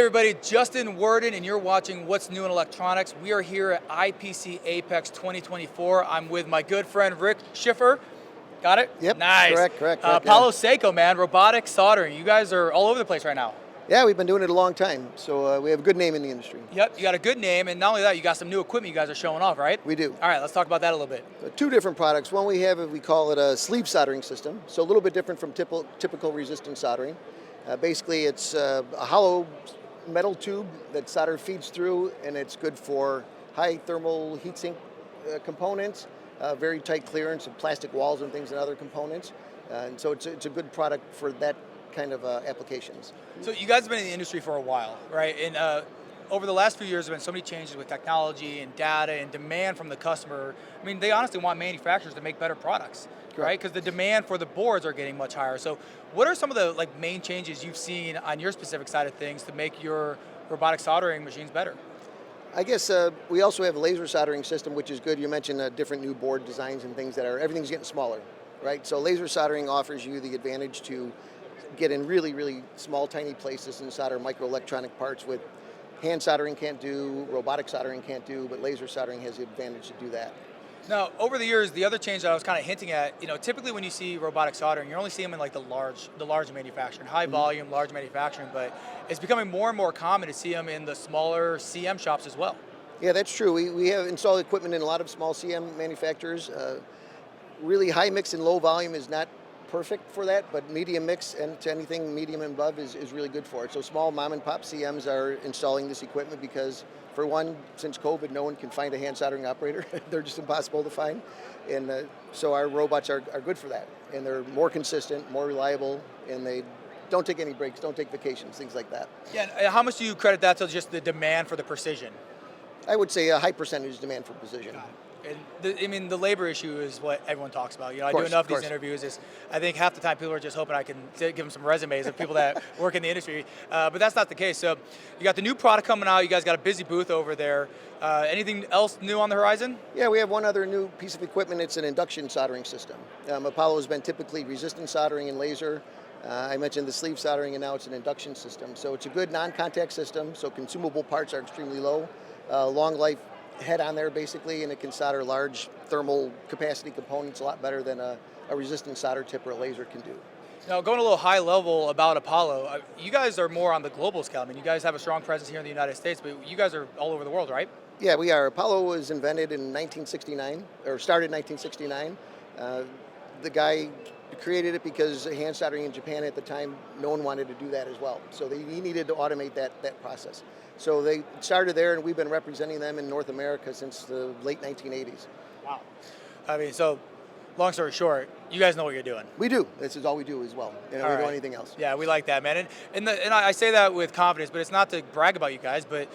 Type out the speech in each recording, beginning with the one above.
everybody, Justin Worden, and you're watching What's New in Electronics. We are here at IPC Apex 2024. I'm with my good friend Rick Schiffer. Got it? Yep. Nice. Correct. Paulo Seika, man, robotic soldering. You guys are all over the place right now. Yeah, we've been doing it a long time, so we have a good name in the industry. Yep, you got a good name, and not only that, you got some new equipment you guys are showing off, right? We do. All right, let's talk about that a little bit. Two different products. One we have, we call it a sleeve soldering system, so a little bit different from typical resistance soldering. Basically, it's a hollow metal tube that solder feeds through, and it's good for high thermal heat sink components, very tight clearance of plastic walls and things and other components. And so it's a good product for that kind of applications. So you guys have been in the industry for a while, right? And over the last few years, there have been so many changes with technology and data and demand from the customer. I mean, they honestly want manufacturers to make better products, right? Because the demand for the boards are getting much higher. So what are some of the main changes you've seen on your specific side of things to make your robotic soldering machines better? I guess we also have a laser soldering system, which is good. You mentioned different new board designs and things everything's getting smaller, right? So laser soldering offers you the advantage to get in really, really small, tiny places and solder microelectronic parts with hand soldering can't do, robotic soldering can't do, but laser soldering has the advantage to do that. Now, over the years, the other change that I was kind of hinting at, typically when you see robotic soldering, you're only seeing them in the large manufacturing, high volume, large manufacturing, but it's becoming more and more common to see them in the smaller CM shops as well. Yeah, that's true. We have installed equipment in a lot of small CM manufacturers. Really high mix and low volume is not perfect for that, but medium mix and to anything medium and above is really good for it. So small mom and pop CMs are installing this equipment because, for one, since COVID, no one can find a hand soldering operator. They're just impossible to find. And so our robots are good for that. And they're more consistent, more reliable, and they don't take any breaks, don't take vacations, things like that. Yeah, and how much do you credit that to just the demand for the precision? I would say a high percentage demand for precision. And the labor issue is what everyone talks about. I do enough of these interviews. I think half the time people are just hoping I can give them some resumes of people that work in the industry, but that's not the case. So you got the new product coming out. You guys got a busy booth over there. Anything else new on the horizon? Yeah, we have one other new piece of equipment. It's an induction soldering system. Apollo has been typically resistance soldering and laser. I mentioned the sleeve soldering, and now it's an induction system. So it's a good non-contact system, so consumable parts are extremely low. Long life head on there basically, and it can solder large thermal capacity components a lot better than a resistance solder tip or a laser can do. Now, going a little high level about Apollo, you guys are more on the global scale. I mean, you guys have a strong presence here in the United States, but you guys are all over the world, right? Yeah, we are. Apollo was invented in 1969, or started in 1969. The guy created it because hand soldering in Japan at the time, no one wanted to do that as well. So he needed to automate that process. So they started there, and we've been representing them in North America since the late 1980s. Wow. I mean, so long story short, you guys know what you're doing. We do. This is all we do as well. We don't do anything else. Yeah, we like that, man. And I say that with confidence, but it's not to brag about you guys, but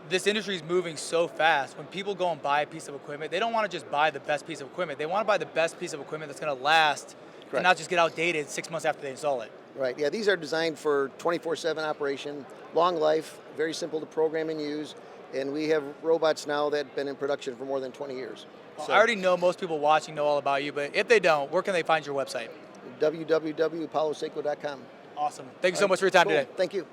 this industry is moving so fast. When people go and buy a piece of equipment, they don't want to just buy the best piece of equipment. They want to buy the best piece of equipment that's going to last and not just get outdated 6 months after they install it. Right, yeah, these are designed for 24/7 operation, long life, very simple to program and use, and we have robots now that have been in production for more than 20 years. Well, I already know most people watching know all about you, but if they don't, where can they find your website? www.pauloseiko.com. Awesome. Thank you so much for your time today. Thank you.